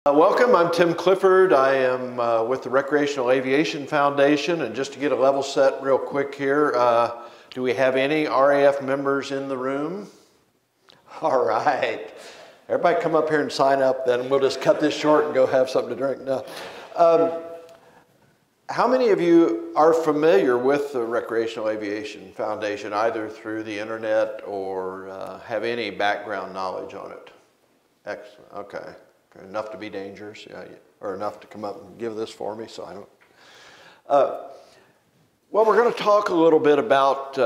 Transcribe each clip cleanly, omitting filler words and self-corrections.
Welcome, I'm Tim Clifford. I am with the Recreational Aviation Foundation, and just to get a level set real quick here, do we have any RAF members in the room? All right. Everybody come up here and sign up, then we'll just cut this short and go have something to drink. No. How many of you are familiar with the Recreational Aviation Foundation, either through the internet or have any background knowledge on it? Excellent, okay. Enough to be dangerous, yeah, or enough to come up and give this for me, so I don't. Well, we're going to talk a little bit about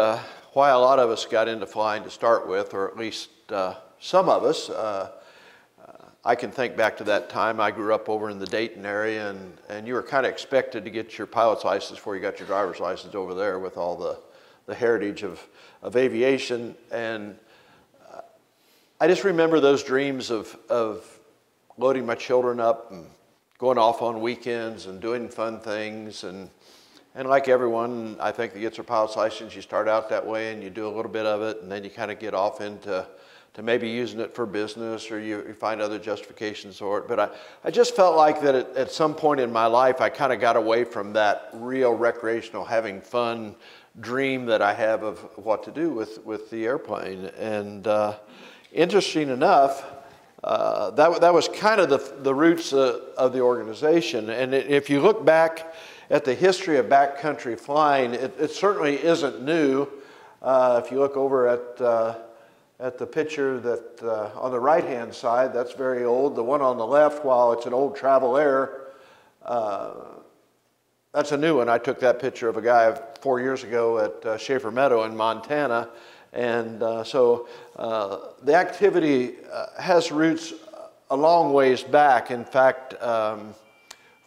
why a lot of us got into flying to start with, or at least some of us. I can think back to that time. I grew up over in the Dayton area, and you were kind of expected to get your pilot's license before you got your driver's license over there with all the heritage of aviation. And I just remember those dreams of loading my children up and going off on weekends and doing fun things. And like everyone, I think that gets their pilot's license, you start out that way and you do a little bit of it, and then you kind of get off into maybe using it for business, or you find other justifications for it. But I just felt like that at some point in my life, I kind of got away from that real recreational, having fun dream that I have of what to do with the airplane. And interesting enough, that was kind of the roots of the organization. And if you look back at the history of backcountry flying, it certainly isn't new. If you look over at the picture that on the right-hand side, that's very old. The one on the left, while it's an old Travel Air, that's a new one. I took that picture of a guy 4 years ago at Schaefer Meadow in Montana. And so the activity has roots a long ways back. In fact,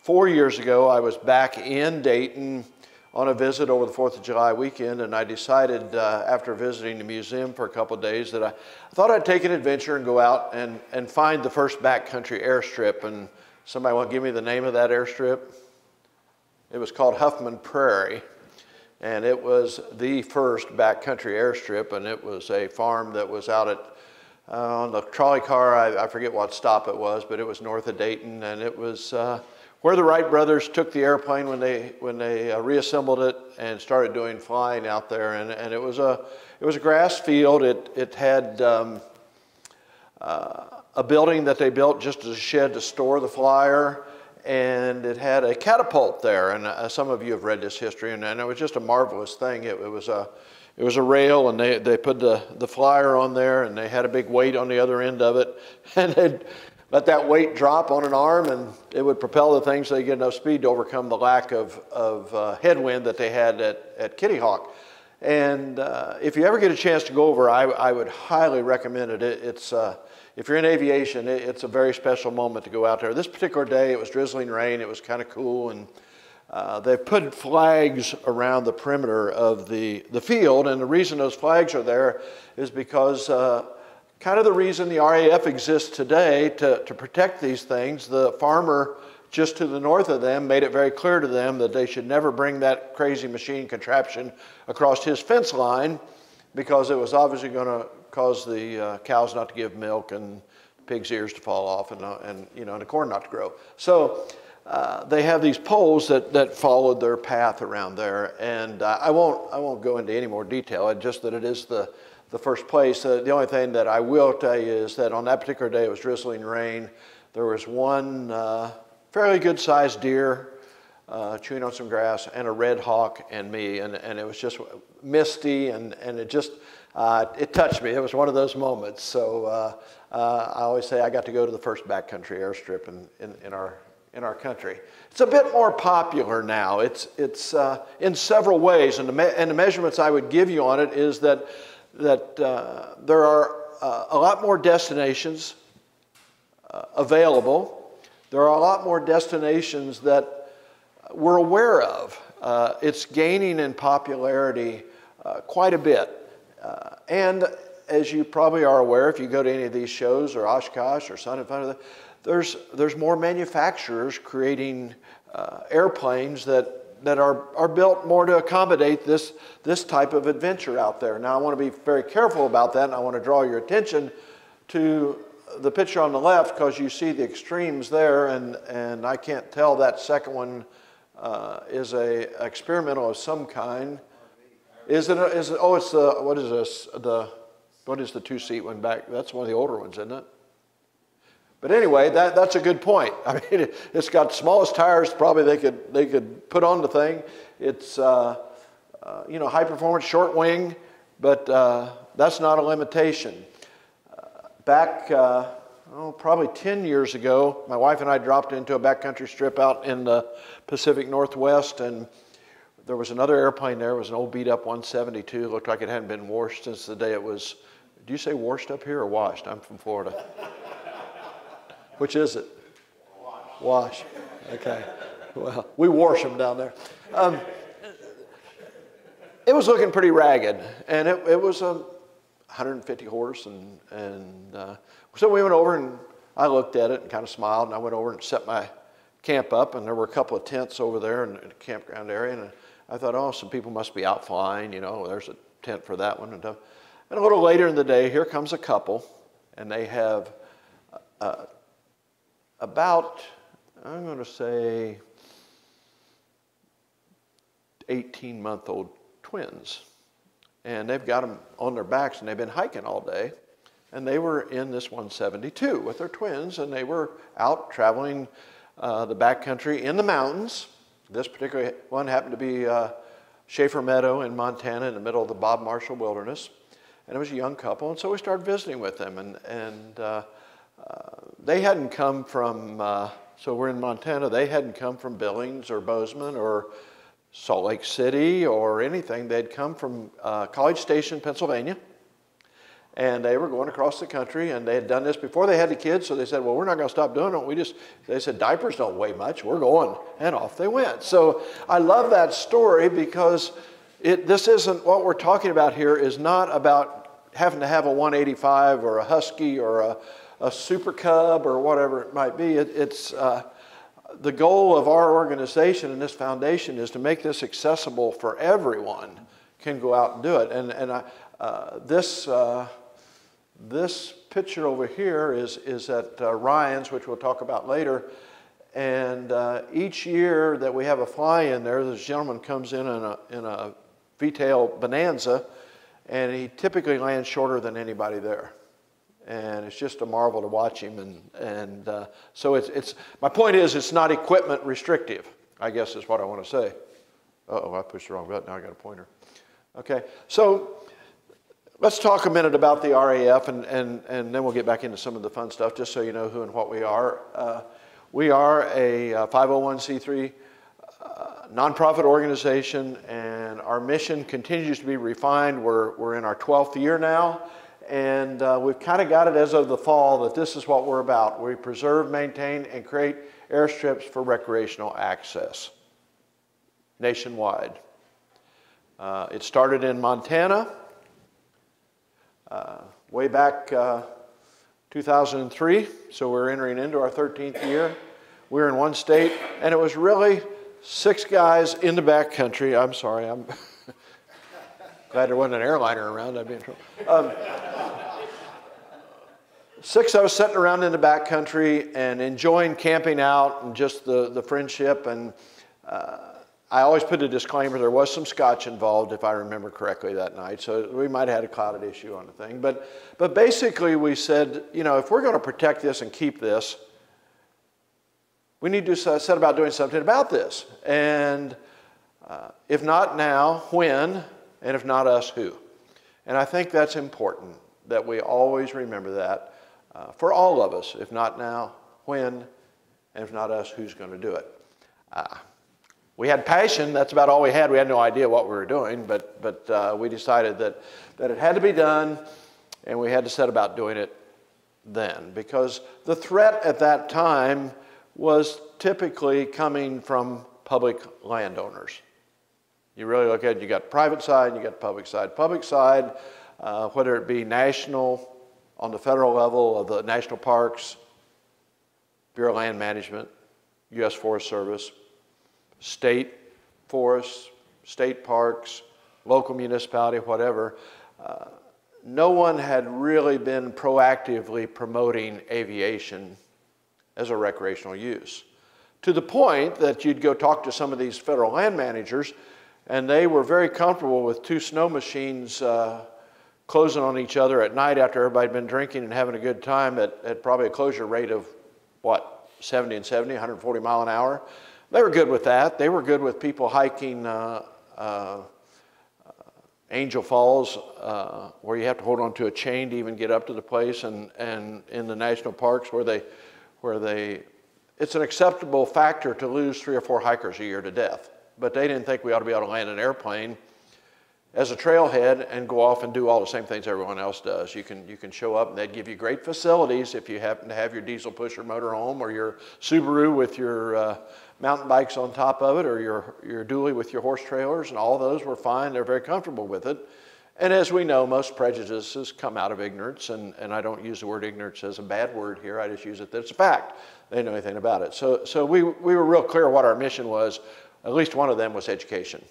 4 years ago, I was back in Dayton on a visit over the 4th of July weekend, and I decided after visiting the museum for a couple of days that I thought I'd take an adventure and go out and find the first backcountry airstrip. And somebody want to give me the name of that airstrip? It was called Huffman Prairie. And it was the first backcountry airstrip, and it was a farm that was out at, on the trolley car, I forget what stop it was, but it was north of Dayton, and it was where the Wright brothers took the airplane when they reassembled it and started doing flying out there. And it was a grass field. It had a building that they built just as a shed to store the flyer. And it had a catapult there, and some of you have read this history, and it was just a marvelous thing. It was a rail, and they put the flyer on there, and they had a big weight on the other end of it, and they'd let that weight drop on an arm, and it would propel the thing so they get enough speed to overcome the lack of headwind that they had at Kitty Hawk. And if you ever get a chance to go over, I would highly recommend it. If you're in aviation, it's a very special moment to go out there. This particular day, it was drizzling rain. It was kind of cool, and they put flags around the perimeter of the field. And the reason those flags are there is because kind of the reason the RAF exists today to protect these things. The farmer just to the north of them made it very clear to them that they should never bring that crazy machine contraption across his fence line, because it was obviously going to cause the cows not to give milk and pigs' ears to fall off and the corn not to grow. So they have these poles that followed their path around there, and I won't go into any more detail. Just that it is the first place. The only thing that I will tell you is that on that particular day, it was drizzling rain. There was one fairly good-sized deer chewing on some grass, and a red hawk and me, and it was just misty, and it just it touched me. It was one of those moments. So I always say I got to go to the first backcountry airstrip in our country. It's a bit more popular now. It's in several ways, and the measurements I would give you on it is that there are a lot more destinations available. There are a lot more destinations that we're aware of. It's gaining in popularity quite a bit. And as you probably are aware, if you go to any of these shows, or Oshkosh or Sun and Fun, there's more manufacturers creating airplanes that are built more to accommodate this type of adventure out there. Now, I want to be very careful about that, and I want to draw your attention to the picture on the left because you see the extremes there, and I can't tell that second one is a experimental of some kind. Is it? Oh, it's the, what is this? What is the two-seat one back? That's one of the older ones, isn't it? But anyway, that's a good point. I mean, it's got the smallest tires probably they could put on the thing. It's you know, high performance, short wing, but that's not a limitation. Back probably 10 years ago, my wife and I dropped into a backcountry strip out in the Pacific Northwest, and there was another airplane there. It was an old beat-up 172. It looked like it hadn't been washed since the day it was. Do you say washed up here or washed? I'm from Florida. Which is it? Wash. Okay. Well, we wash them down there. It was looking pretty ragged, and it was a 150 horse, and so we went over and I looked at it and kind of smiled, and I went over and set my camp up, and there were a couple of tents over there in the campground area, and I thought, oh, some people must be out flying, you know, there's a tent for that one. And a little later in the day, here comes a couple, and they have about, I'm going to say, 18-month-old twins. And they've got them on their backs, and they've been hiking all day. And they were in this 172 with their twins, and they were out traveling the backcountry in the mountains. This particular one happened to be Schaefer Meadow in Montana in the middle of the Bob Marshall Wilderness. And it was a young couple, and so we started visiting with them. And they hadn't come from, so we're in Montana, they hadn't come from Billings or Bozeman or Salt Lake City or anything. They'd come from College Station, Pennsylvania. And they were going across the country, and they had done this before they had the kids, so they said, well, we're not going to stop doing it. They said, diapers don't weigh much, we're going, and off they went. So I love that story because this isn't, what we're talking about here is not about having to have a 185 or a Husky or a Super Cub or whatever it might be. It's the goal of our organization and this foundation is to make this accessible for everyone can go out and do it. And this picture over here is at Ryan's, which we'll talk about later. And each year that we have a fly-in there, this gentleman comes in a V-tail Bonanza, and he typically lands shorter than anybody there. And it's just a marvel to watch him. And so my point is it's not equipment restrictive, I guess is what I want to say. Uh-oh, I pushed the wrong button. Now I got a pointer. Okay, so let's talk a minute about the RAF, and then we'll get back into some of the fun stuff, just so you know who and what we are. We are a 501c3 nonprofit organization, and our mission continues to be refined. We're in our 12th year now, and we've kind of got it as of the fall that this is what we're about. We preserve, maintain, and create airstrips for recreational access nationwide. It started in Montana way back 2003, so we're entering into our 13th year. We're in one state, and it was really 6 guys in the backcountry. I'm sorry, I'm glad there wasn't an airliner around, I'd be in trouble. 6 of us sitting around in the backcountry and enjoying camping out and just the friendship. And I always put a disclaimer, there was some scotch involved, if I remember correctly, that night. So we might have had a clouded issue on the thing. But basically we said, you know, if we're going to protect this and keep this, we need to set about doing something about this. And if not now, when? And if not us, who? And I think that's important, that we always remember that for all of us. If not now, when? And if not us, who's going to do it? We had passion, that's about all we had. We had no idea what we were doing, but we decided that it had to be done, and we had to set about doing it then. Because the threat at that time was typically coming from public landowners. You really look at it, you got private side and you got public side. Public side, whether it be national, on the federal level of the national parks, Bureau of Land Management, U.S. Forest Service, state forests, state parks, local municipality, whatever, no one had really been proactively promoting aviation as a recreational use. To the point that you'd go talk to some of these federal land managers, and they were very comfortable with two snow machines closing on each other at night after everybody had been drinking and having a good time at probably a closure rate of, what, 70 and 70, 140 mile an hour. They were good with that. They were good with people hiking Angel Falls, where you have to hold on to a chain to even get up to the place, and in the national parks where it's an acceptable factor to lose 3 or 4 hikers a year to death. But they didn't think we ought to be able to land an airplane as a trailhead and go off and do all the same things everyone else does. You can show up and they'd give you great facilities if you happen to have your diesel pusher motorhome or your Subaru with your mountain bikes on top of it, or your dually with your horse trailers, and all those were fine. They're very comfortable with it. And as we know, most prejudices come out of ignorance, and I don't use the word ignorance as a bad word here. I just use it that it's a fact. They didn't know anything about it. So we were real clear what our mission was. At least one of them was education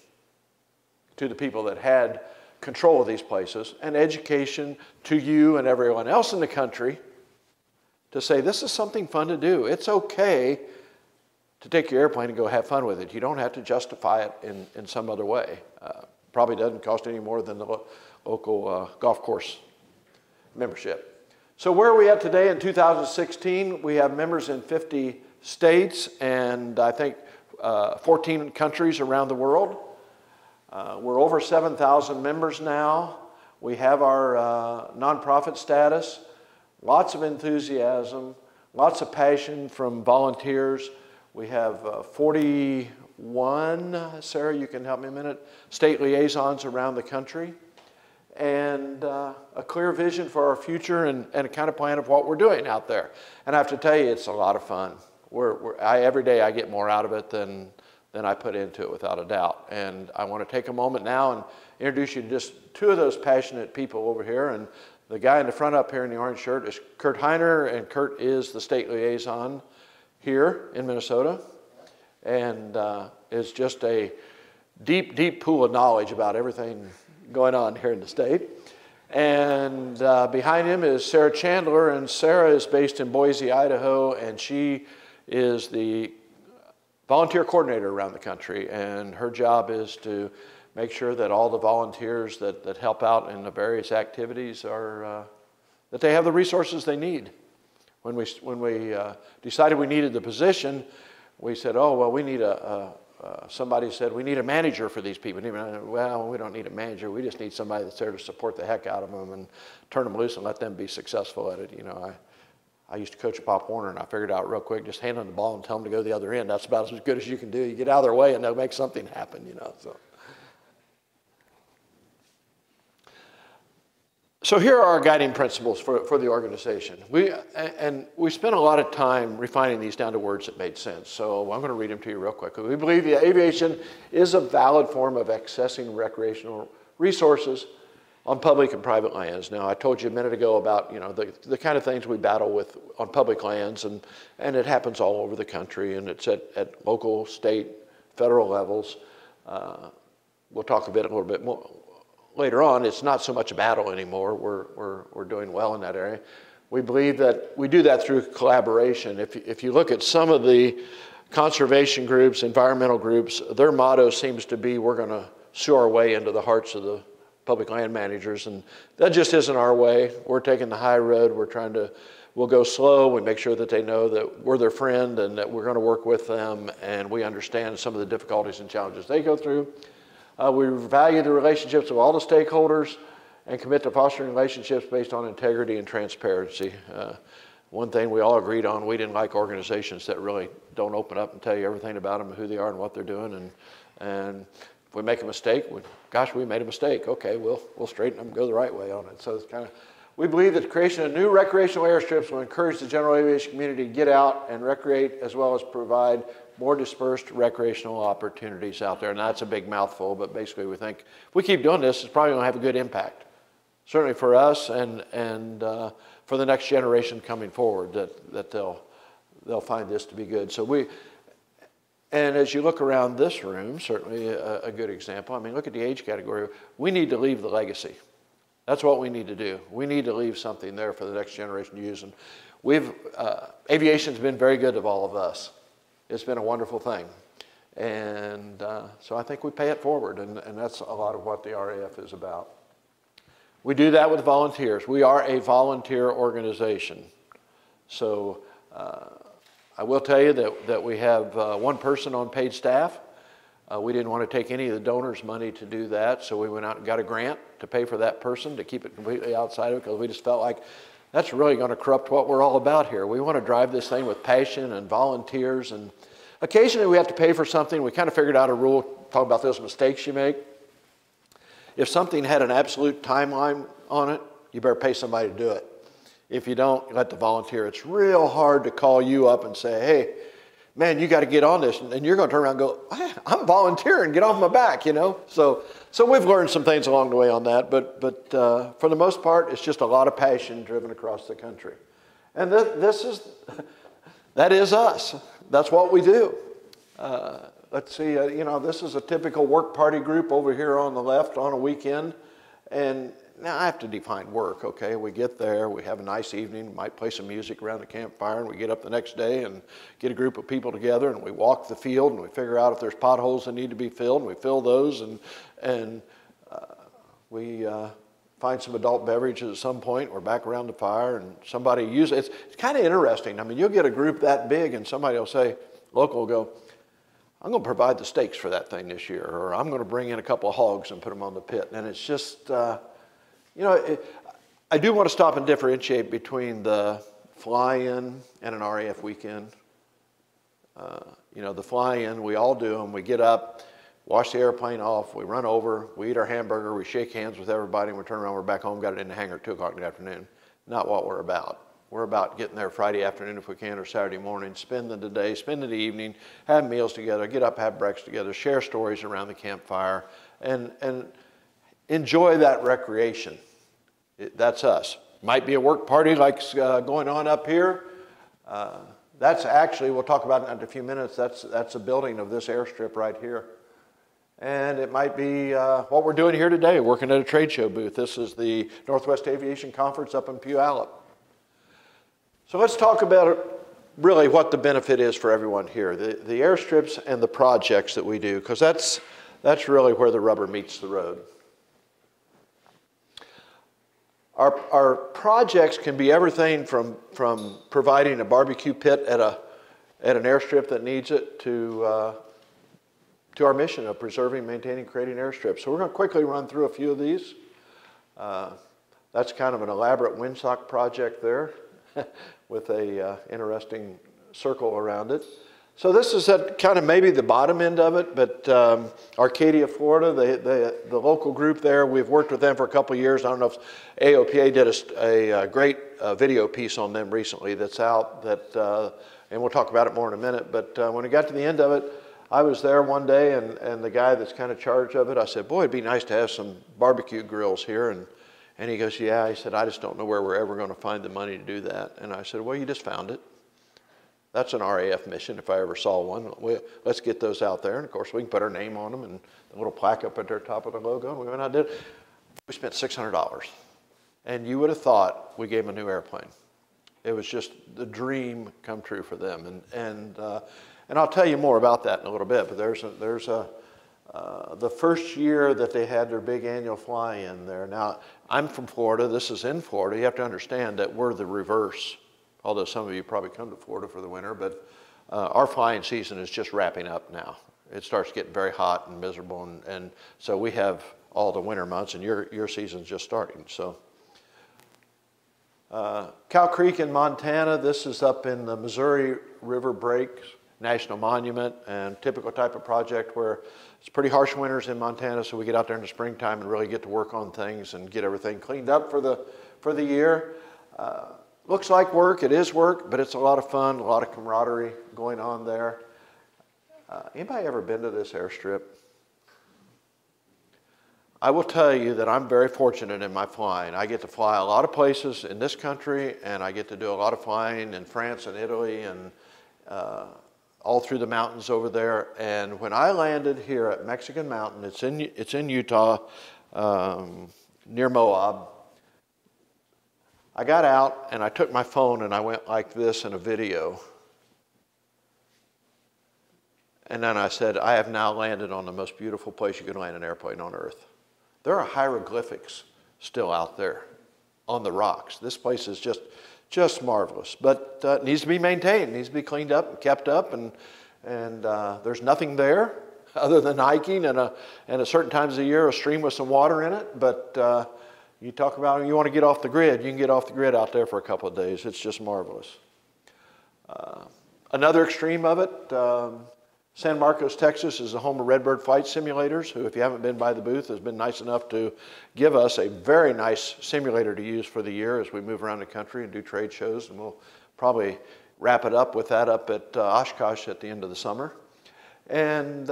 to the people that had control of these places, and education to you and everyone else in the country to say, this is something fun to do. It's okay to take your airplane and go have fun with it. You don't have to justify it in some other way. Probably doesn't cost any more than the local golf course membership. So where are we at today in 2016? We have members in 50 states and I think 14 countries around the world. We're over 7,000 members now. We have our nonprofit status, lots of enthusiasm, lots of passion from volunteers. We have 41, Sarah, you can help me a minute, state liaisons around the country, and a clear vision for our future and a kind of plan of what we're doing out there. And I have to tell you, it's a lot of fun. Every day I get more out of it than I put into it, without a doubt. And I want to take a moment now and introduce you to just 2 of those passionate people over here. And the guy in the front up here in the orange shirt is Kurt Heiner, and Kurt is the state liaison here in Minnesota, and is just a deep, deep pool of knowledge about everything going on here in the state. And behind him is Sarah Chandler, and Sarah is based in Boise, Idaho, and she is the volunteer coordinator around the country, and her job is to make sure that all the volunteers that help out in the various activities are, that they have the resources they need. When we decided we needed the position, we said, oh, well, we need somebody said, we need a manager for these people. Well, we don't need a manager. We just need somebody that's there to support the heck out of them and turn them loose and let them be successful at it. You know, I used to coach a Pop Warner, and I figured out real quick, just hand them the ball and tell them to go the other end. That's about as good as you can do. You get out of their way, and they'll make something happen, you know. So here are our guiding principles for the organization. We spent a lot of time refining these down to words that made sense. So I'm going to read them to you real quick. We believe that aviation is a valid form of accessing recreational resources on public and private lands. Now, I told you a minute ago about, you know, the kind of things we battle with on public lands, and it happens all over the country, and it's at local, state, federal levels. We'll talk a little bit more later on. It's not so much a battle anymore. We're doing well in that area. We believe that we do that through collaboration. If you look at some of the conservation groups, environmental groups, their motto seems to be, we're going to sue our way into the hearts of the public land managers, and that just isn't our way. We're taking the high road. We'll go slow. We make sure that they know that we're their friend and that we're going to work with them, and we understand some of the difficulties and challenges they go through. We value the relationships of all the stakeholders and commit to fostering relationships based on integrity and transparency. One thing we all agreed on, we didn't like organizations that really don't open up and tell you everything about them, who they are and what they're doing. And if we make a mistake, gosh, we made a mistake. Okay, we'll straighten them and go the right way on it. So it's kind of, we believe that the creation of new recreational airstrips will encourage the general aviation community to get out and recreate, as well as provide more dispersed recreational opportunities out there. And that's a big mouthful, but basically we think if we keep doing this, it's probably going to have a good impact. Certainly for us and for the next generation coming forward, that they'll find this to be good. And as you look around this room, certainly a good example. I mean, look at the age category. We need to leave the legacy. That's what we need to do. We need to leave something there for the next generation to use. And aviation's been very good to all of us. It's been a wonderful thing. And so I think we pay it forward, and that's a lot of what the RAF is about. We do that with volunteers. We are a volunteer organization. So I will tell you that we have one person on paid staff. We didn't want to take any of the donors' money to do that, so we went out and got a grant to pay for that person to keep it completely outside of it, because we just felt like that's really going to corrupt what we're all about here. We want to drive this thing with passion and volunteers, and occasionally we have to pay for something. We kind of figured out a rule, talk about those mistakes you make. If something had an absolute timeline on it, you better pay somebody to do it. If you don't, let the volunteer. It's real hard to call you up and say, hey, man, you got to get on this. And you're going to turn around and go, I'm volunteering, get off my back, you know. So we've learned some things along the way on that. But for the most part, it's just a lot of passion driven across the country. And that is us. That's what we do. Let's see, you know, this is a typical work party group over here on the left on a weekend. And now I have to define work, okay? We get there, we have a nice evening, might play some music around the campfire, and we get up the next day and get a group of people together, and we walk the field, and we figure out if there's potholes that need to be filled, and we fill those, and we find some adult beverages at some point. We're back around the fire, and somebody uses it. It's kind of interesting. I mean, you'll get a group that big, and somebody will say, local will go, I'm going to provide the steaks for that thing this year, or I'm going to bring in a couple of hogs and put them on the pit. And it's just, you know, I do want to stop and differentiate between the fly-in and an RAF weekend. You know, the fly-in, we all do them. We get up, wash the airplane off, we run over, we eat our hamburger, we shake hands with everybody, and we turn around, we're back home, got it in the hangar at 2 o'clock in the afternoon. Not what we're about. We're about getting there Friday afternoon if we can, or Saturday morning, spending the day, spending the evening, have meals together, get up, have breakfast together, share stories around the campfire, and enjoy that recreation. That's us. Might be a work party like going on up here. That's actually, we'll talk about it in a few minutes, that's a building of this airstrip right here. And it might be what we're doing here today, working at a trade show booth. This is the Northwest Aviation Conference up in Puyallup. So let's talk about really what the benefit is for everyone here, the airstrips and the projects that we do, because that's really where the rubber meets the road. Our projects can be everything from providing a barbecue pit at an airstrip that needs it to our mission of preserving, maintaining, creating airstrips. So we're going to quickly run through a few of these. That's kind of an elaborate windsock project there with a interesting circle around it. So this is at kind of maybe the bottom end of it, but Arcadia, Florida, the local group there, we've worked with them for a couple of years. I don't know if AOPA did a great video piece on them recently that's out, and we'll talk about it more in a minute, but when we got to the end of it, I was there one day, and the guy that's kind of charged of it, I said, boy, it'd be nice to have some barbecue grills here, and he goes, yeah, he said, I just don't know where we're ever going to find the money to do that. And I said, well, you just found it. That's an RAF mission if I ever saw one. Let's get those out there. And of course, we can put our name on them and the little plaque up at the top of the logo. And we went out and did it. We spent $600. And you would have thought we gave them a new airplane. It was just the dream come true for them. And I'll tell you more about that in a little bit. But the first year that they had their big annual fly-in there. Now, I'm from Florida. This is in Florida. You have to understand that we're the reverse. Although some of you probably come to Florida for the winter, but our flying season is just wrapping up now. It starts getting very hot and miserable, and so we have all the winter months, and your season's just starting. So, Cow Creek in Montana, this is up in the Missouri River Breaks National Monument, and typical type of project where it's pretty harsh winters in Montana, so we get out there in the springtime and really get to work on things and get everything cleaned up for the year. Looks like work, it is work, but it's a lot of fun, a lot of camaraderie going on there. Anybody ever been to this airstrip? I will tell you that I'm very fortunate in my flying. I get to fly a lot of places in this country, and I get to do a lot of flying in France and Italy and all through the mountains over there. And when I landed here at Mexican Mountain, it's in Utah, near Moab, I got out and I took my phone and I went like this in a video. And then I said, I have now landed on the most beautiful place you can land an airplane on Earth. There are hieroglyphics still out there on the rocks. This place is just marvelous, but it needs to be maintained, needs to be cleaned up and kept up, and there's nothing there other than hiking and at certain times of the year a stream with some water in it. But you talk about you want to get off the grid, you can get off the grid out there for a couple of days. It's just marvelous. Another extreme of it, San Marcos, Texas is the home of Redbird Flight Simulators, who, if you haven't been by the booth, has been nice enough to give us a very nice simulator to use for the year as we move around the country and do trade shows. And we'll probably wrap it up with that up at Oshkosh at the end of the summer. And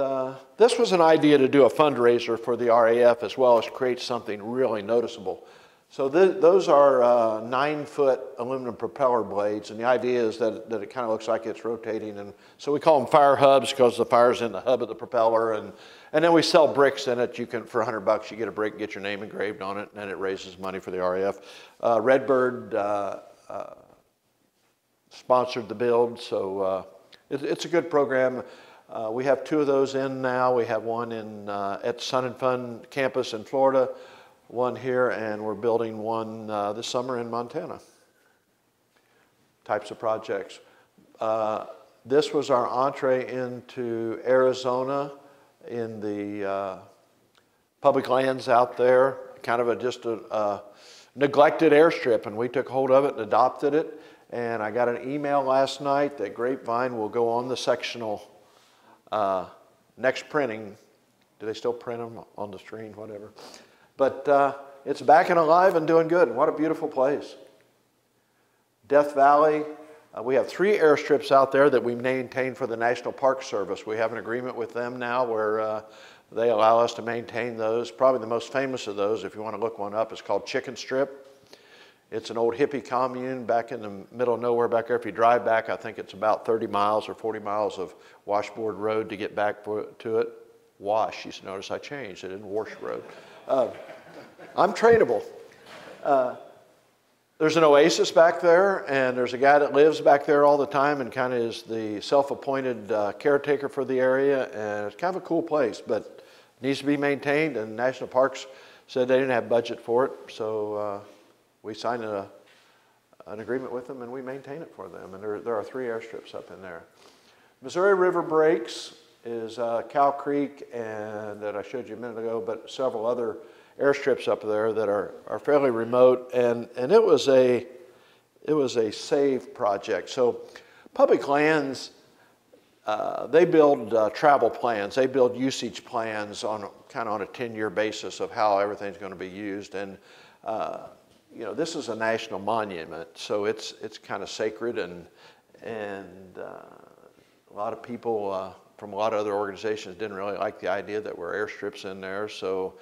this was an idea to do a fundraiser for the RAF as well as create something really noticeable. So those are 9-foot aluminum propeller blades, and the idea is that it kind of looks like it's rotating. And so we call them fire hubs because the fire's in the hub of the propeller, and then we sell bricks in it. You can, for $100, you get a brick, get your name engraved on it, and it raises money for the RAF. Redbird sponsored the build, so it's a good program. We have 2 of those in now. We have one at Sun and Fun campus in Florida, one here, and we're building one this summer in Montana. Types of projects. This was our entree into Arizona in the public lands out there, kind of just a neglected airstrip, and we took hold of it and adopted it. And I got an email last night that Grapevine will go on the sectional next printing. Do they still print them on the screen, whatever? But it's back and alive and doing good. What a beautiful place. Death Valley, we have 3 airstrips out there that we maintain for the National Park Service. We have an agreement with them now where they allow us to maintain those. Probably the most famous of those, if you want to look one up, is called Chicken Strip. It's an old hippie commune back in the middle of nowhere back there. If you drive back, I think it's about 30 miles or 40 miles of washboard road to get back to it. Wash, you should notice I changed. It didn't wash road. I'm trainable. There's an oasis back there, and there's a guy that lives back there all the time and kind of is the self-appointed caretaker for the area, and it's kind of a cool place, but needs to be maintained, and National Parks said they didn't have budget for it, so we signed an agreement with them, and we maintain it for them, and there are 3 airstrips up in there. Missouri River Breaks is Cow Creek, and that I showed you a minute ago, but several other airstrips up there that are fairly remote, and it was a SAVE project. So public lands, they build travel plans, they build usage plans on kind of on a 10-year basis of how everything's going to be used, and you know, this is a national monument, so it's kind of sacred, and a lot of people from a lot of other organizations didn't really like the idea that there were airstrips in there, so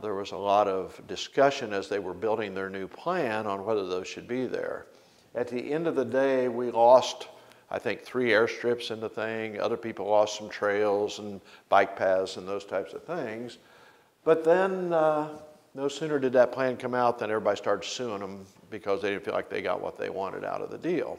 there was a lot of discussion as they were building their new plan on whether those should be there. At the end of the day, we lost, I think, 3 airstrips in the thing. Other people lost some trails and bike paths and those types of things. But then no sooner did that plan come out than everybody started suing them because they didn't feel like they got what they wanted out of the deal.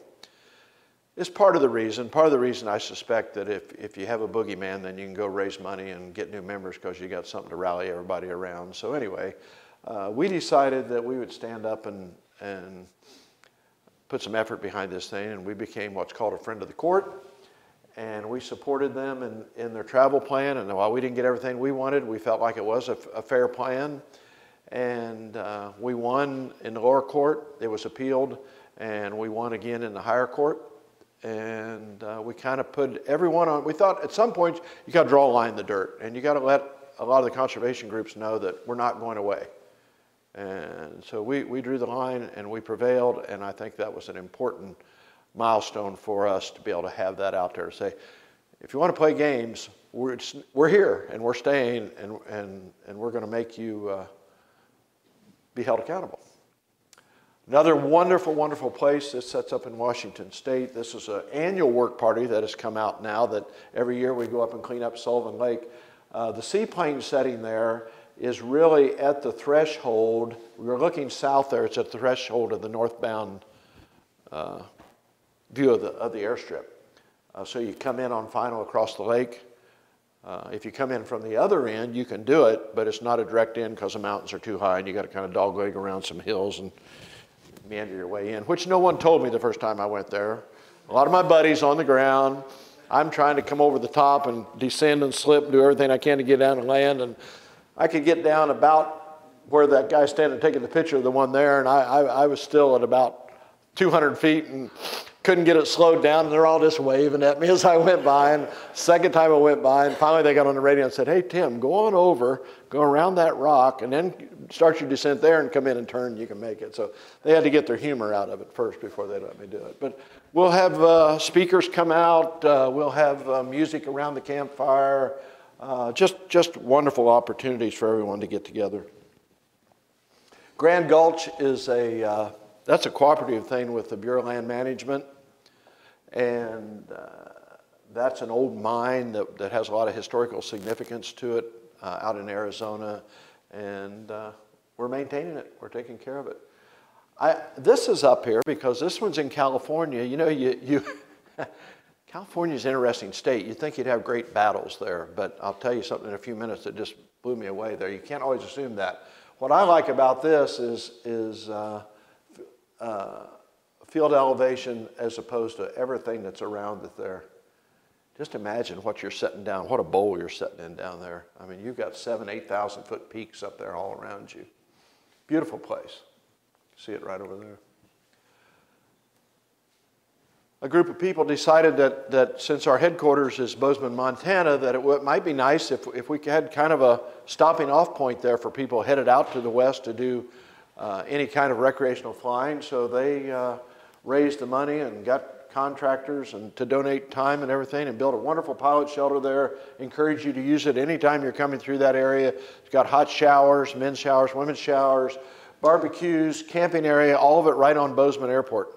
It's part of the reason. Part of the reason I suspect that if you have a boogeyman, then you can go raise money and get new members because you got something to rally everybody around. So anyway, we decided that we would stand up and put some effort behind this thing, and we became what's called a friend of the court. And we supported them in their travel plan, and while we didn't get everything we wanted, we felt like it was a fair plan. And we won in the lower court. It was appealed, and we won again in the higher court. And we kind of put everyone on. We thought at some point you got to draw a line in the dirt, and you got to let a lot of the conservation groups know that we're not going away. And so we drew the line, and we prevailed, and I think that was an important milestone for us to be able to have that out there to say, if you want to play games, we're here, and we're staying, and we're going to make you be held accountable. Another wonderful, wonderful place. This sets up in Washington State. This is an annual work party that has come out now that every year we go up and clean up Sullivan Lake. The seaplane setting there is really at the threshold. We're looking south there. It's at the threshold of the northbound view of the airstrip. So you come in on final across the lake. If you come in from the other end, you can do it, but it's not a direct in because the mountains are too high and you got to kind of dogleg around some hills and meander your way in, which no one told me the first time I went there. A lot of my buddies on the ground. I'm trying to come over the top and descend and slip and do everything I can to get down and land. And I could get down about where that guy standing taking the picture of the one there, and I was still at about 200 feet and couldn't get it slowed down, and they're all just waving at me as I went by. And second time I went by, and finally they got on the radio and said, "Hey, Tim, go on over, go around that rock, and then start your descent there and come in and turn, you can make it." So they had to get their humor out of it first before they let me do it. But we'll have speakers come out. We'll have music around the campfire. Just wonderful opportunities for everyone to get together. Grand Gulch is that's a cooperative thing with the Bureau of Land Management. And that's an old mine that has a lot of historical significance to it out in Arizona. And we're maintaining it. We're taking care of it. This is up here because this one's in California. You know, California's an interesting state. You'd think you'd have great battles there, but I'll tell you something in a few minutes that just blew me away there. You can't always assume that. What I like about this is field elevation as opposed to everything that's around it there. Just imagine what you're setting down, what a bowl you're setting in down there. I mean, you've got 7,000, 8,000 foot peaks up there all around you. Beautiful place. See it right over there. A group of people decided that since our headquarters is Bozeman, Montana, that it might be nice if we had kind of a stopping off point there for people headed out to the west to do any kind of recreational flying. So they raised the money and got contractors and to donate time and everything and built a wonderful pilot shelter there. Encourage you to use it anytime you're coming through that area. It's got hot showers, men's showers, women's showers, barbecues, camping area, all of it right on Bozeman Airport.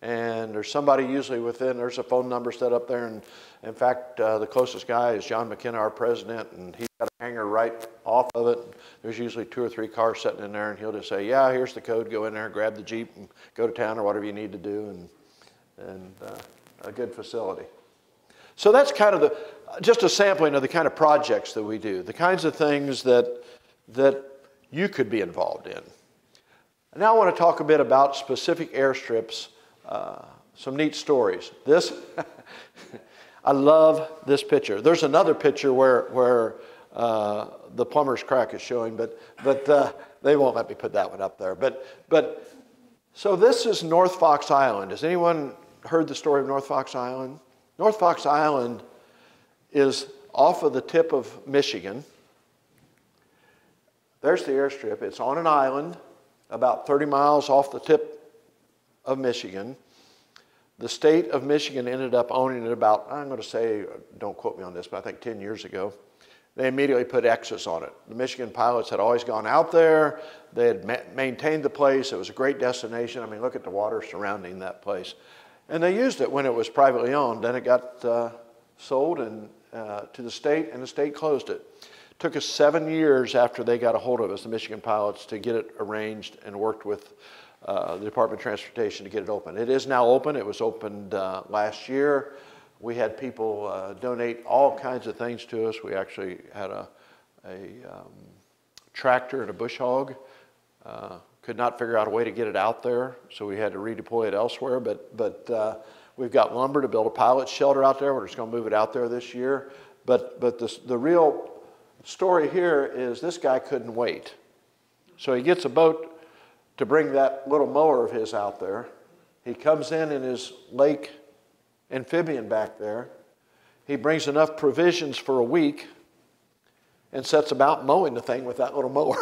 And there's somebody usually within, there's a phone number set up there. And in fact, the closest guy is John McKenna, our president, and he's got a hangar right off of it. There's usually 2 or 3 cars sitting in there, and he'll just say, "Yeah, here's the code, go in there, grab the Jeep, and go to town," or whatever you need to do, and a good facility. So that's kind of just a sampling of the kind of projects that we do, the kinds of things that you could be involved in. And now I want to talk a bit about specific airstrips. Some neat stories. This, I love this picture. There's another picture where the plumber's crack is showing, but they won't let me put that one up there. But so this is North Fox Island. Has anyone heard the story of North Fox Island? North Fox Island is off of the tip of Michigan. There's the airstrip. It's on an island about 30 miles off the tip of Michigan. The state of Michigan ended up owning it about, I'm going to say, don't quote me on this, but I think 10 years ago. They immediately put X's on it. The Michigan pilots had always gone out there. They had maintained the place. It was a great destination. I mean, look at the water surrounding that place. And they used it when it was privately owned. Then it got sold to the state, and the state closed it. It took us 7 years after they got a hold of us, the Michigan pilots, to get it arranged and worked with the Department of Transportation to get it open. It is now open. It was opened last year. We had people donate all kinds of things to us. We actually had a tractor and a bush hog. Could not figure out a way to get it out there, so we had to redeploy it elsewhere. But we've got lumber to build a pilot shelter out there. We're just going to move it out there this year. But the real story here is this guy couldn't wait. So he gets a boat to bring that little mower of his out there. He comes in his lake amphibian back there. He brings enough provisions for a week and sets about mowing the thing with that little mower.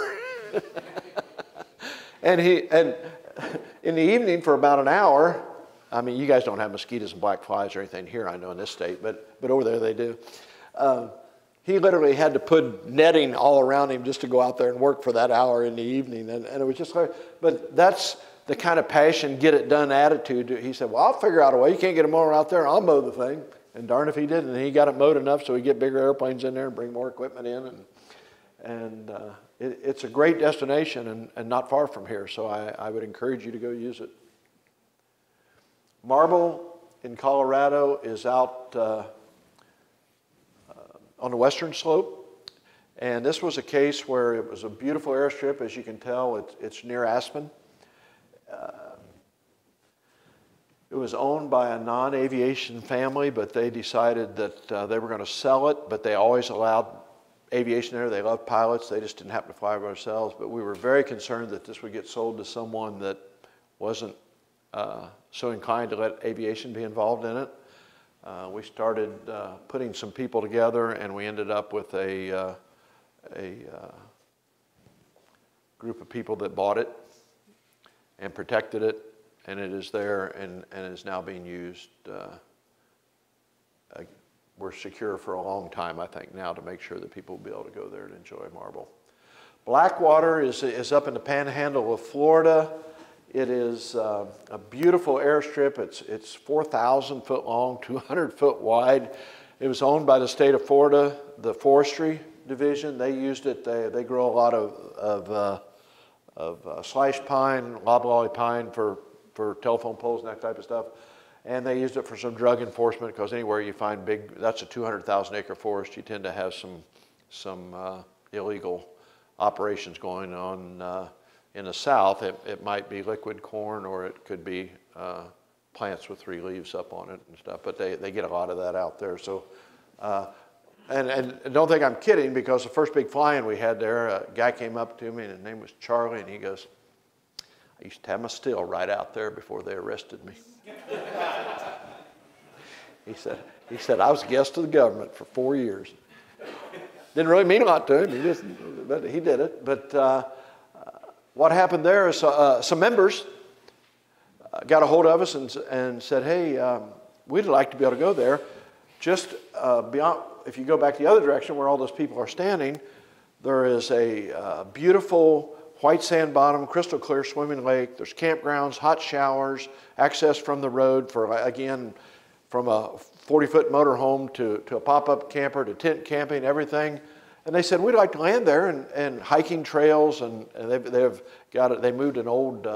and in the evening for about an hour, I mean, you guys don't have mosquitoes and black flies or anything here, I know, in this state, but over there they do. He literally had to put netting all around him just to go out there and work for that hour in the evening. And it was just like, but that's the kind of passion, get it done attitude. He said, well, I'll figure out a way. You can't get a mower out there, I'll mow the thing. And darn if he didn't. And he got it mowed enough so he'd get bigger airplanes in there and bring more equipment in. And it's a great destination and not far from here, so I would encourage you to go use it. Marble in Colorado is out on the western slope. And this was a case where it was a beautiful airstrip. As you can tell, it's near Aspen. It was owned by a non-aviation family, but they decided that they were going to sell it, but they always allowed aviation there. They loved pilots. They just didn't happen to fly by themselves. But we were very concerned that this would get sold to someone that wasn't so inclined to let aviation be involved in it. We started putting some people together, and we ended up with a group of people that bought it and protected it, and it is there and is now being used. We're secure for a long time, I think, now to make sure that people will be able to go there and enjoy Marble. Blackwater is up in the panhandle of Florida. It is a beautiful airstrip. It's 4,000 foot long, 200 foot wide. It was owned by the state of Florida, the forestry division. They used it. They grow a lot of sliced pine, loblolly pine for telephone poles and that type of stuff. And they used it for some drug enforcement, because anywhere you find big, that's a 200,000 acre forest, you tend to have some illegal operations going on. In the south, it might be liquid corn, or it could be plants with 3 leaves up on it and stuff. But they get a lot of that out there. So, and don't think I'm kidding, because the first big fly-in we had there, a guy came up to me, and his name was Charlie, and he goes, "I used to have my still right out there before they arrested me." He said, "I was a guest of the government for 4 years." Didn't really mean a lot to him, but he did it. But what happened there is some members got a hold of us and said, "Hey, we'd like to be able to go there. Just beyond, if you go back the other direction where all those people are standing, there is a beautiful white sand bottom, crystal clear swimming lake. There's campgrounds, hot showers, access from the road for, again, from a 40-foot motorhome to a pop-up camper to tent camping, everything." And they said, "We'd like to land there," and hiking trails, and they've got it. They moved an old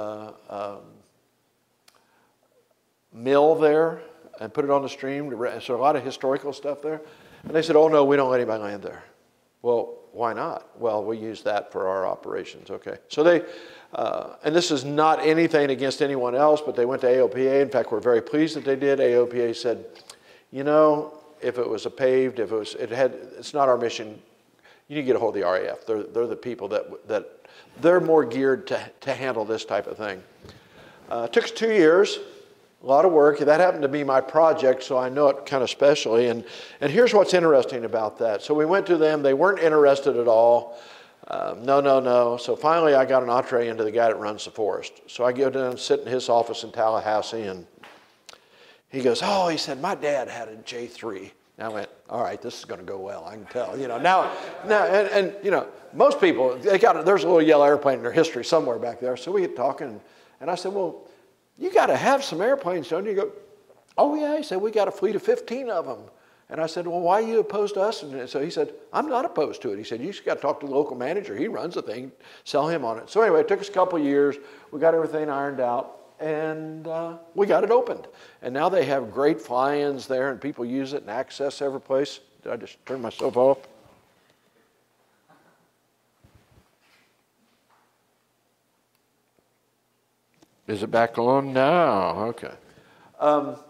mill there and put it on the stream, so a lot of historical stuff there. And they said, "Oh no, we don't let anybody land there." Well, why not? Well, we use that for our operations. Okay, so they, and this is not anything against anyone else, but they went to AOPA. In fact, we're very pleased that they did. AOPA said, "You know, if it was a paved, if it's not our mission. You need to get a hold of the RAF. They're the people that they're more geared to handle this type of thing." It took us 2 years, a lot of work. That happened to be my project, so I know it kind of specially. And here's what's interesting about that. So we went to them. They weren't interested at all. No. So finally, I got an entree into the guy that runs the forest. So I go down and sit in his office in Tallahassee, and he goes, "Oh," he said, "my dad had a J3. And I went, "All right, this is going to go well, I can tell." You know, now, and you know, most people, there's a little yellow airplane in their history somewhere back there. So we get talking, and I said, "Well, you got to have some airplanes, don't you?" He goes, "Oh yeah." He said, "We got a fleet of 15 of them." And I said, "Well, why are you opposed to us?" And so he said, "I'm not opposed to it." He said, "You just got to talk to the local manager. He runs the thing. Sell him on it." So anyway, it took us a couple of years. We got everything ironed out, and we got it opened. And now they have great fly-ins there, and people use it and access every place. Did I just turn myself off? Is it back on now? Okay. About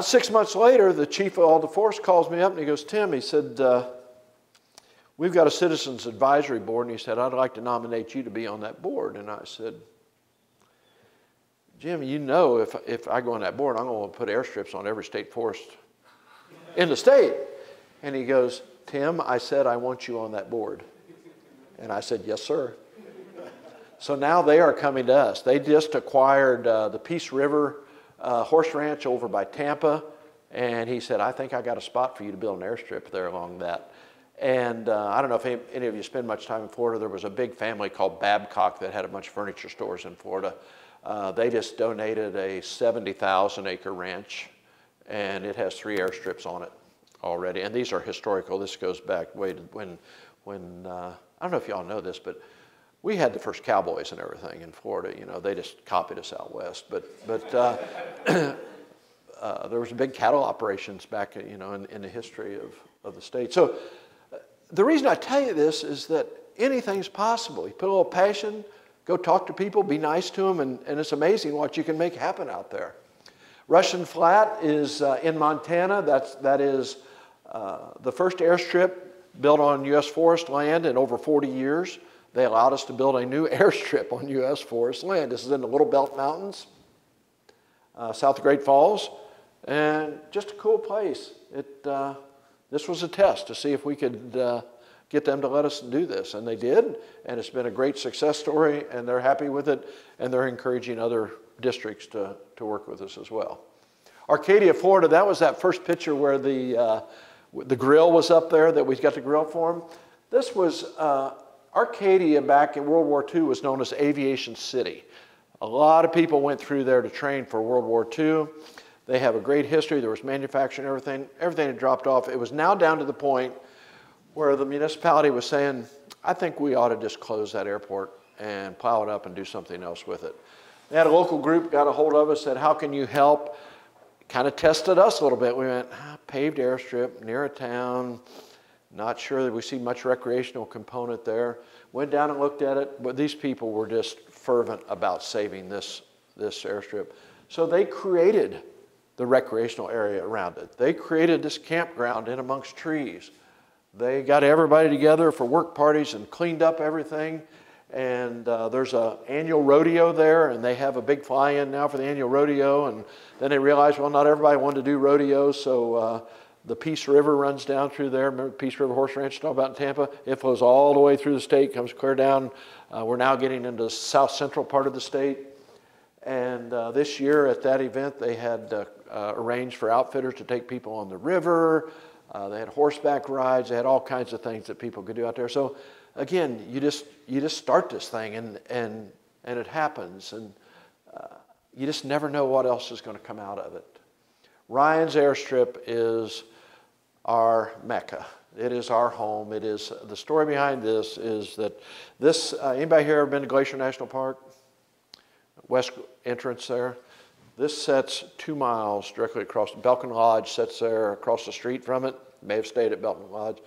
6 months later, the chief of all the force calls me up, and he goes, "Tim," he said, "we've got a citizens advisory board," and he said, "I'd like to nominate you to be on that board." And I said, "Jim, you know, if I go on that board, I'm going to put airstrips on every state forest in the state." And he goes, "Tim," I said, "I want you on that board." And I said, "Yes, sir." So now they are coming to us. They just acquired the Peace River horse ranch over by Tampa. And he said, "I think I got a spot for you to build an airstrip there along that." And I don't know if any of you spend much time in Florida. There was a big family called Babcock that had a bunch of furniture stores in Florida. They just donated a 70,000 acre ranch, and it has 3 airstrips on it already. And these are historical. This goes back way to when I don't know if y'all know this, but we had the first cowboys and everything in Florida. You know, they just copied us out west. But there was big cattle operations back, you know, in the history of the state. So the reason I tell you this is that anything's possible. You put a little passion, go talk to people, be nice to them, and it's amazing what you can make happen out there. Russian Flat is in Montana. That is the first airstrip built on U.S. forest land in over 40 years. They allowed us to build a new airstrip on U.S. forest land. This is in the Little Belt Mountains, south of Great Falls, and just a cool place. This was a test to see if we could get them to let us do this, and they did, and it's been a great success story, and they're happy with it, and they're encouraging other districts to work with us as well. Arcadia, Florida, that was that first picture where the grill was up there that we got the grill for them. This was, Arcadia back in World War II was known as Aviation City. A lot of people went through there to train for World War II. They have a great history. There was manufacturing, everything had dropped off. It was now down to the point where the municipality was saying, I think we ought to just close that airport and plow it up and do something else with it. They had a local group, got a hold of us, said, how can you help? Kind of tested us a little bit. We went, paved airstrip near a town, not sure that we see much recreational component there. Went down and looked at it, but these people were just fervent about saving this airstrip. So they created the recreational area around it. They created this campground in amongst trees. They got everybody together for work parties and cleaned up everything. And there's an annual rodeo there, and they have a big fly-in now for the annual rodeo. And then they realized, well, not everybody wanted to do rodeos, so the Peace River runs down through there. Remember Peace River Horse Ranch talked about in Tampa? It flows all the way through the state, comes clear down. We're now getting into the south central part of the state. And this year at that event, they had arranged for outfitters to take people on the river. They had horseback rides. They had all kinds of things that people could do out there. So again, you just start this thing and it happens. And you just never know what else is going to come out of it. Ryan's Airstrip is our Mecca. It is our home. It is, the story behind this is that this, anybody here ever been to Glacier National Park? West entrance there. This sets 2 miles directly across. Belkin Lodge sits there across the street from it. May have stayed at Belkin Lodge.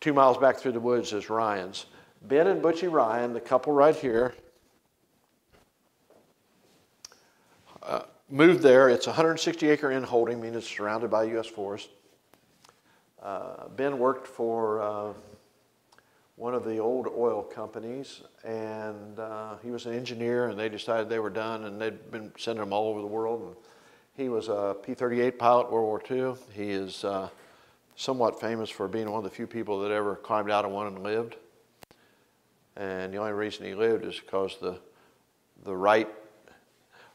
2 miles back through the woods is Ryan's. Ben and Butchie Ryan, the couple right here, moved there. It's a 160-acre in-holding, meaning it's surrounded by U.S. forest. Ben worked for one of the old oil companies, and he was an engineer, and they decided they were done, and they'd been sending them all over the world. And he was a P-38 pilot, World War II. He is somewhat famous for being one of the few people that ever climbed out of one and lived. And the only reason he lived is because the right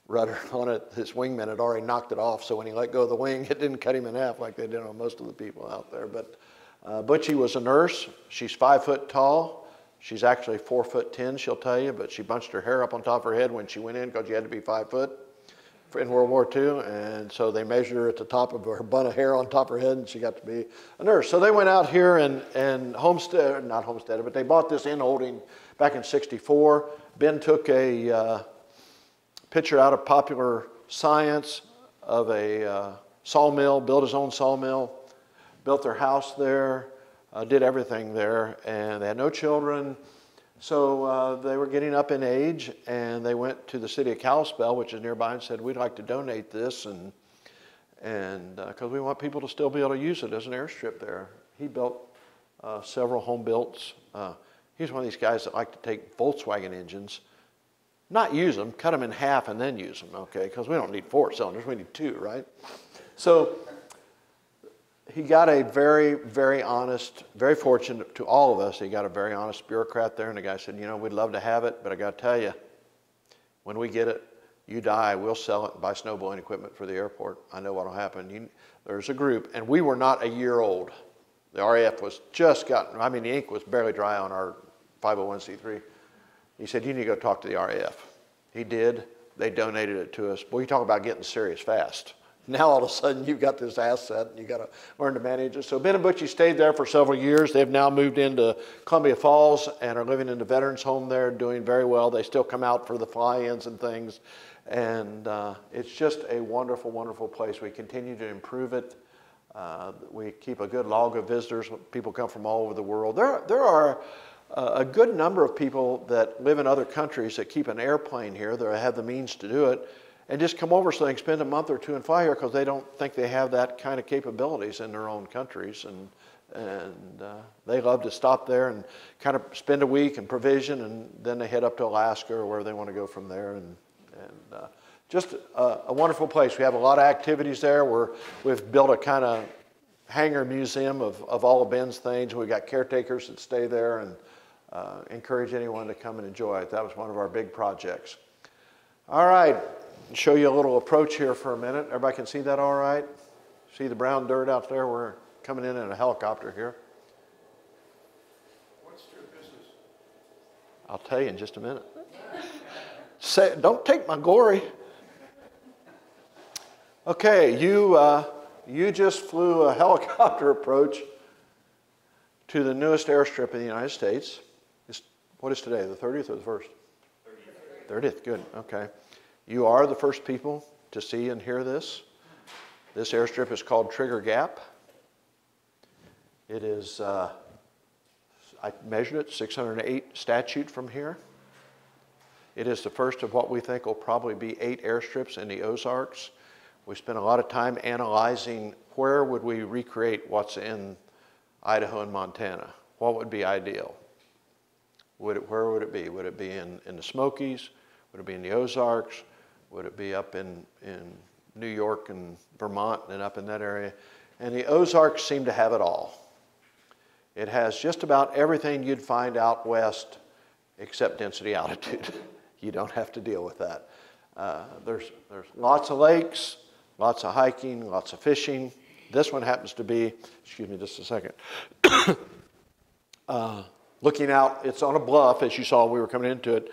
rudder on it, his wingman had already knocked it off, so when he let go of the wing, it didn't cut him in half like they did on most of the people out there. But Butchie was a nurse. She's 5 foot tall. She's actually 4'10", she'll tell you, but she bunched her hair up on top of her head when she went in because you had to be 5 foot in World War II, and so they measured her at the top of her bun of hair on top of her head, and she got to be a nurse. So they went out here and not homesteaded, but they bought this in-holding back in '64. Ben took a picture out of Popular Science of a sawmill, built his own sawmill, built their house there, did everything there, and they had no children. So they were getting up in age, and they went to the city of Kalispell, which is nearby, and said, we'd like to donate this, and because we want people to still be able to use it as an airstrip there. He built several home builts. He's one of these guys that like to take Volkswagen engines, not use them, cut them in half and then use them, okay? Because we don't need 4 cylinders, we need 2, right? So he got a very, very honest, very fortunate to all of us, he got a very honest bureaucrat there, and the guy said, you know, we'd love to have it, but I got to tell you, when we get it, you die, we'll sell it and buy snowblowing equipment for the airport. I know what'll happen. There's a group, and we were not a year old. The RAF was just gotten, I mean, the ink was barely dry on our 501c3. He said, you need to go talk to the RAF. He did. They donated it to us. Boy, you talk about getting serious fast. Now all of a sudden you've got this asset and you've got to learn to manage it. So Ben and Butchie stayed there for several years. They've now moved into Columbia Falls and are living in the veterans home there, doing very well. They still come out for the fly-ins and things. And it's just a wonderful, wonderful place. We continue to improve it. We keep a good log of visitors. People come from all over the world. There are a good number of people that live in other countries that keep an airplane here, that have the means to do it, and just come over so they can spend a month or two and fly here because they don't think they have that kind of capabilities in their own countries. And they love to stop there and kind of spend a week and provision, and then they head up to Alaska or where they want to go from there. And just a wonderful place. We have a lot of activities there. We've built a kind of hangar museum of all of Ben's things. We've got caretakers that stay there, and encourage anyone to come and enjoy it. That was one of our big projects. All right. Show you a little approach here for a minute. Everybody can see that all right? See the brown dirt out there? We're coming in a helicopter here. What's your business? I'll tell you in just a minute. Don't take my glory. Okay, you just flew a helicopter approach to the newest airstrip in the United States. What is today, the 30th or the 1st? 30th, good, okay. You are the first people to see and hear this. This airstrip is called Trigger Gap. It is, I measured it, 608 statute from here. It is the first of what we think will probably be 8 airstrips in the Ozarks. We spent a lot of time analyzing where would we recreate what's in Idaho and Montana. What would be ideal? Where would it be? Would it be in the Smokies? Would it be in the Ozarks? Would it be up in New York and Vermont and up in that area? And the Ozarks seem to have it all. It has just about everything you'd find out west except density altitude. You don't have to deal with that. There's lots of lakes, lots of hiking, lots of fishing. This one happens to be, excuse me just a second, looking out, it's on a bluff, as you saw we were coming into it.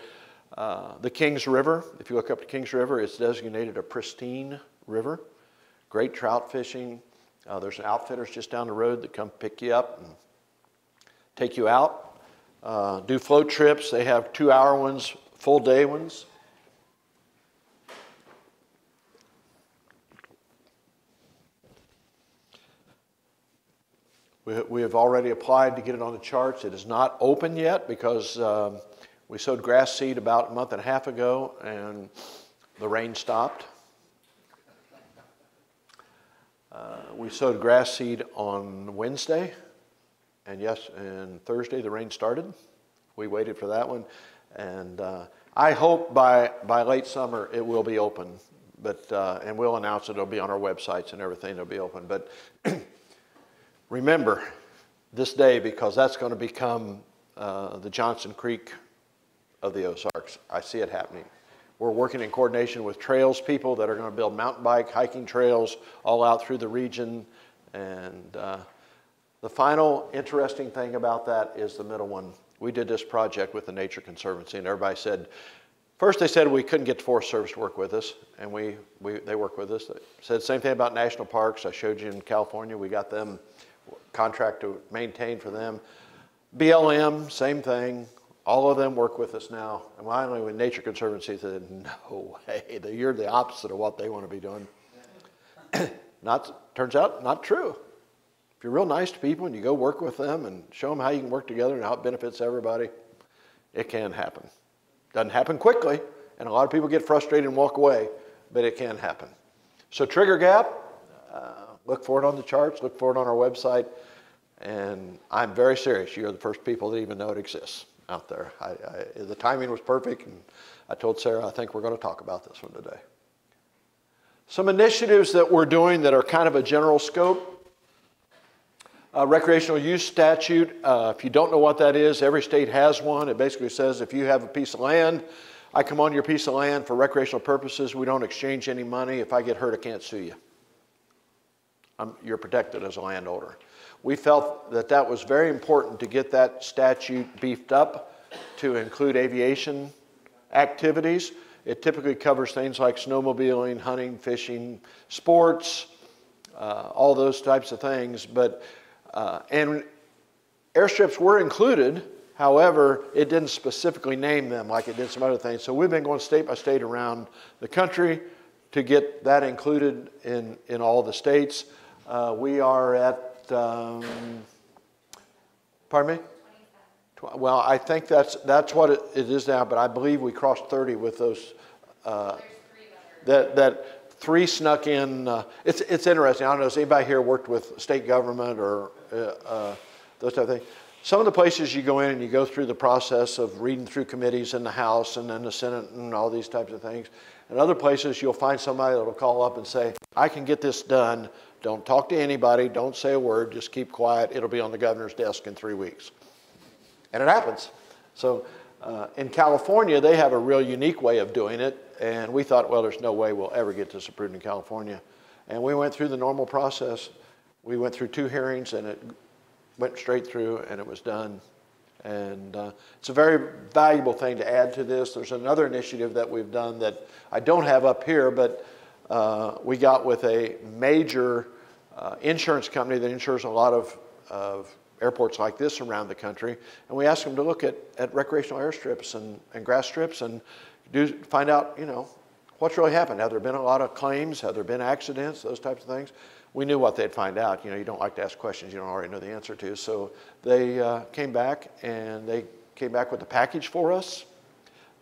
The Kings River, if you look up the Kings River, it's designated a pristine river. Great trout fishing. There's outfitters just down the road that come pick you up and take you out. Do float trips. They have 2-hour ones, full day ones. We have already applied to get it on the charts. It is not open yet because we sowed grass seed about a month and a half ago and the rain stopped. We sowed grass seed on Wednesday, and Thursday the rain started. We waited for that one, and I hope by late summer it will be open, but and we'll announce it. It'll be on our websites and everything. It'll be open, but remember this day because that's going to become the Johnson Creek of the Ozarks. I see it happening. We're working in coordination with trails people that are going to build mountain bike, hiking trails all out through the region. And the final interesting thing about that is the middle one. We did this project with the Nature Conservancy, and everybody said, first they said we couldn't get the Forest Service to work with us, and they work with us. They said the same thing about national parks. I showed you in California, we got them contract to maintain for them. BLM, same thing. All of them work with us now. And finally, when Nature Conservancy said, no way, you're the opposite of what they want to be doing. Turns out, not true. If you're real nice to people and you go work with them and show them how you can work together and how it benefits everybody, it can happen. Doesn't happen quickly, and a lot of people get frustrated and walk away, but it can happen. So Trigger Gap, look for it on the charts, look for it on our website, and I'm very serious. You're the first people that even know it exists out there. The timing was perfect, and I told Sarah I think we're going to talk about this one today. Some initiatives that we're doing that are kind of a general scope. Recreational use statute, if you don't know what that is, every state has one. It basically says if you have a piece of land, I come on your piece of land for recreational purposes, we don't exchange any money. If I get hurt, I can't sue you. You're protected as a landowner. We felt that that was very important to get that statute beefed up to include aviation activities. It typically covers things like snowmobiling, hunting, fishing, sports, all those types of things. And airstrips were included. However, it didn't specifically name them like it did some other things. So we've been going state by state around the country to get that included in all the states. We are at, pardon me? Well, I think that's what it is now, but I believe we crossed 30 with those. That 3 snuck in. It's interesting. I don't know, has anybody here worked with state government or those type of things? Some of the places you go in and you go through the process of reading through committees in the House and then the Senate and all these types of things. And other places you'll find somebody that will call up and say, I can get this done. Don't talk to anybody. Don't say a word. Just keep quiet. It'll be on the governor's desk in 3 weeks. And it happens. So in California, they have a real unique way of doing it. And we thought, well, there's no way we'll ever get this approved in California. And we went through the normal process. We went through 2 hearings, and it went straight through, and it was done. And it's a very valuable thing to add to this. There's another initiative that we've done that I don't have up here, but we got with a major insurance company that insures a lot of airports like this around the country. And we asked them to look at recreational airstrips and grass strips and find out, what's really happened. Have there been a lot of claims? Have there been accidents? Those types of things. We knew what they'd find out. You don't like to ask questions you don't already know the answer to. So they came back, and they came back with a package for us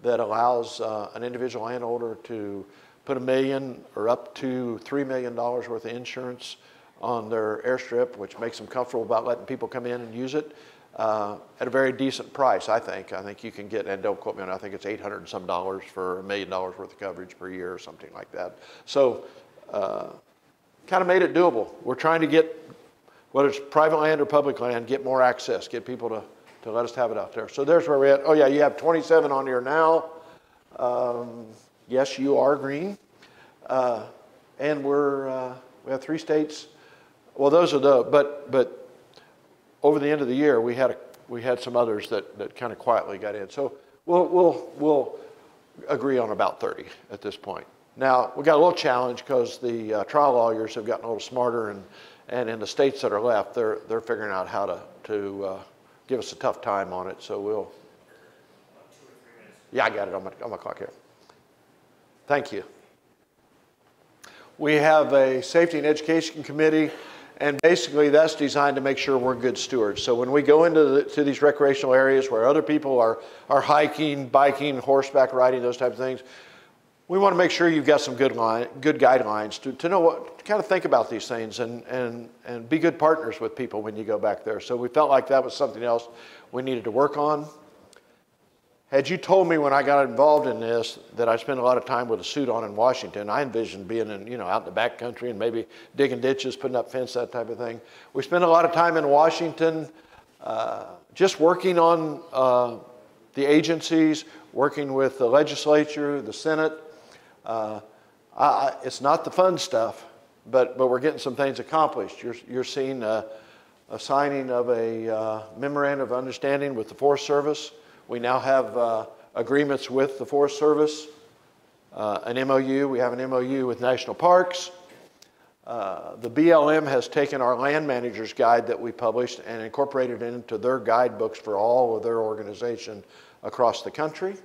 that allows an individual landowner to put $1 million or up to $3 million worth of insurance on their airstrip, which makes them comfortable about letting people come in and use it at a very decent price, I think. I think you can get, and don't quote me on it, I think it's $800 and some for $1 million worth of coverage per year or something like that. So kind of made it doable. We're trying to get, whether it's private land or public land, get more access, get people to let us have it out there. So there's where we're at. Oh yeah, you have 27 on here now. Yes, you are green. And we have 3 states. Well, those are but over the end of the year, we had some others that kind of quietly got in. So we'll agree on about 30 at this point. Now, we got a little challenge because the trial lawyers have gotten a little smarter, and in the states that are left, they're figuring out how to give us a tough time on it. So we'll. Yeah, I got it on my clock here. Thank you. We have a safety and education committee, and basically that's designed to make sure we're good stewards. So when we go into these recreational areas where other people are hiking, biking, horseback riding, those types of things, we want to make sure you've got some good guidelines to know to kind of think about these things and be good partners with people when you go back there. So we felt like that was something else we needed to work on. Had you told me when I got involved in this that I spent a lot of time with a suit on in Washington, I envisioned being out in the back country and maybe digging ditches, putting up fence, that type of thing. We spent a lot of time in Washington just working on the agencies, working with the legislature, the Senate. It's not the fun stuff, but we're getting some things accomplished. You're seeing a signing of a memorandum of understanding with the Forest Service. We now have agreements with the Forest Service, an MOU. We have an MOU with National Parks. The BLM has taken our land manager's guide that we published and incorporated it into their guidebooks for all of their organization across the country.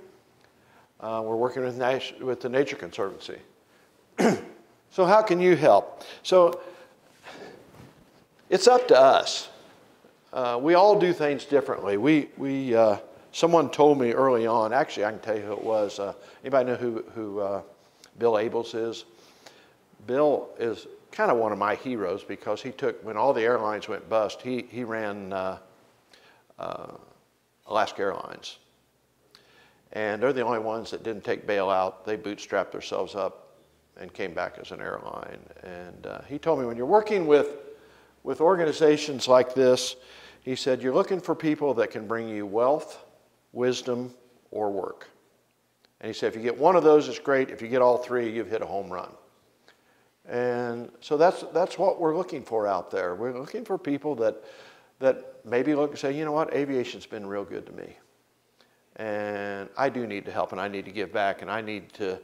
We're working with the Nature Conservancy. So how can you help? So it's up to us. We all do things differently. Someone told me early on, actually I can tell you who it was. Anybody know who Bill Abels is? Bill is kind of one of my heroes because when all the airlines went bust, he ran Alaska Airlines. And they're the only ones that didn't take bailout. They bootstrapped themselves up and came back as an airline. And he told me when you're working with organizations like this, he said, you're looking for people that can bring you wealth, wisdom, or work. And he said, if you get one of those, it's great. If you get all 3, you've hit a home run. And so that's what we're looking for out there. We're looking for people that maybe look and say, you know what, aviation's been real good to me. and I do need to help, and I need to give back, and I need to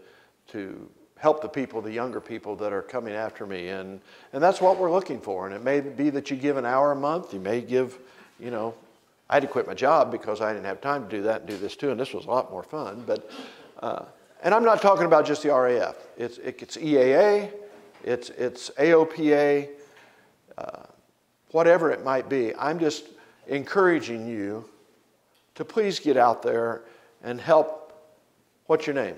help the people, the younger people that are coming after me, and that's what we're looking for. And it may be that you give an hour a month, you may give, you know, I had to quit my job because I didn't have time to do that and do this too, and this was a lot more fun. But and I'm not talking about just the RAF. It's EAA, it's AOPA, whatever it might be. I'm just encouraging you to please get out there and help. What's your name?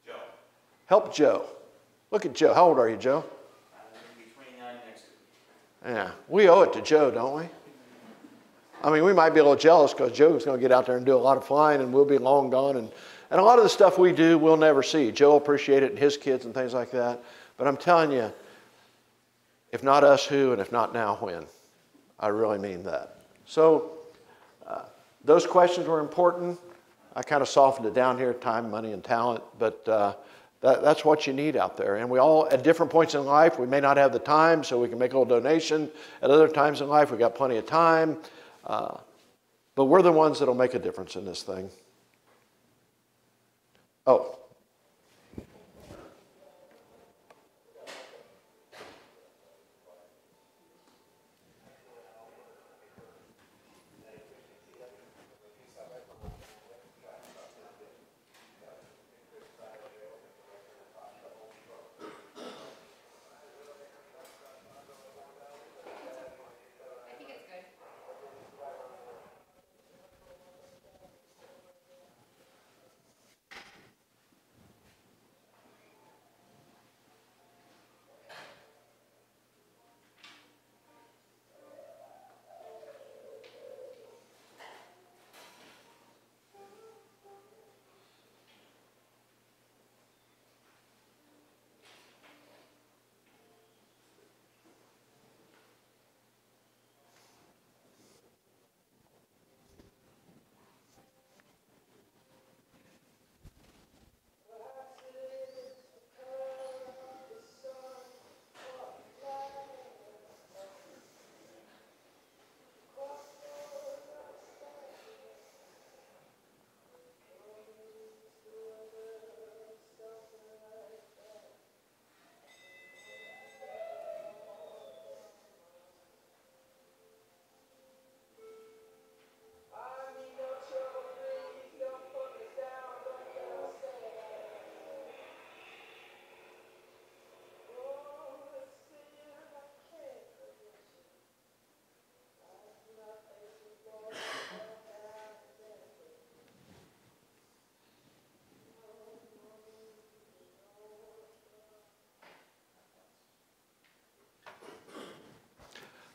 Joe. Help Joe. Look at Joe. How old are you, Joe? I'm going to be 29 next week. Yeah, we owe it to Joe, don't we? I mean, we might be a little jealous because Joe's going to get out there and do a lot of flying, and we'll be long gone. And a lot of the stuff we do, we'll never see. Joe will appreciate it, and his kids and things like that. But I'm telling you, if not us, who? And if not now, when? I really mean that. So those questions were important. I kind of softened it down here, time, money, and talent. But that's what you need out there. And we all, at different points in life, we may not have the time, so we can make a little donation. At other times in life, we've got plenty of time. But we're the ones that will make a difference in this thing. Oh.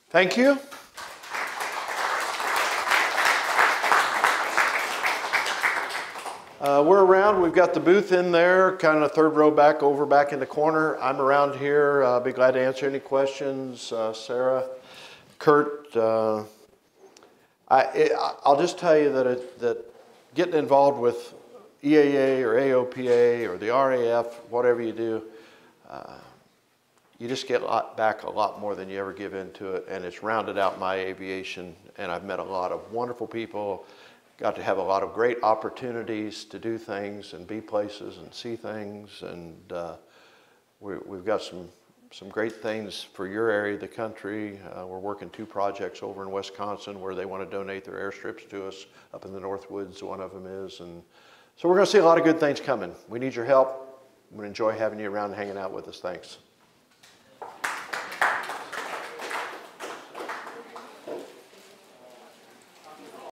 Thank you. We're around. We've got the booth in there, kind of third row back over back in the corner. I'm around here. I'll be glad to answer any questions. Sarah, Kurt, I'll just tell you that getting involved with EAA or AOPA or the RAF, whatever you do, you just get back a lot more than you ever give into it, and it's rounded out my aviation, and I've met a lot of wonderful people, got to have a lot of great opportunities to do things and be places and see things, and we've got some great things for your area of the country. We're working 2 projects over in Wisconsin where they want to donate their airstrips to us. Up in the North Woods, one of them is, and so we're going to see a lot of good things coming. We need your help. I'm going to enjoy having you around and hanging out with us. Thanks.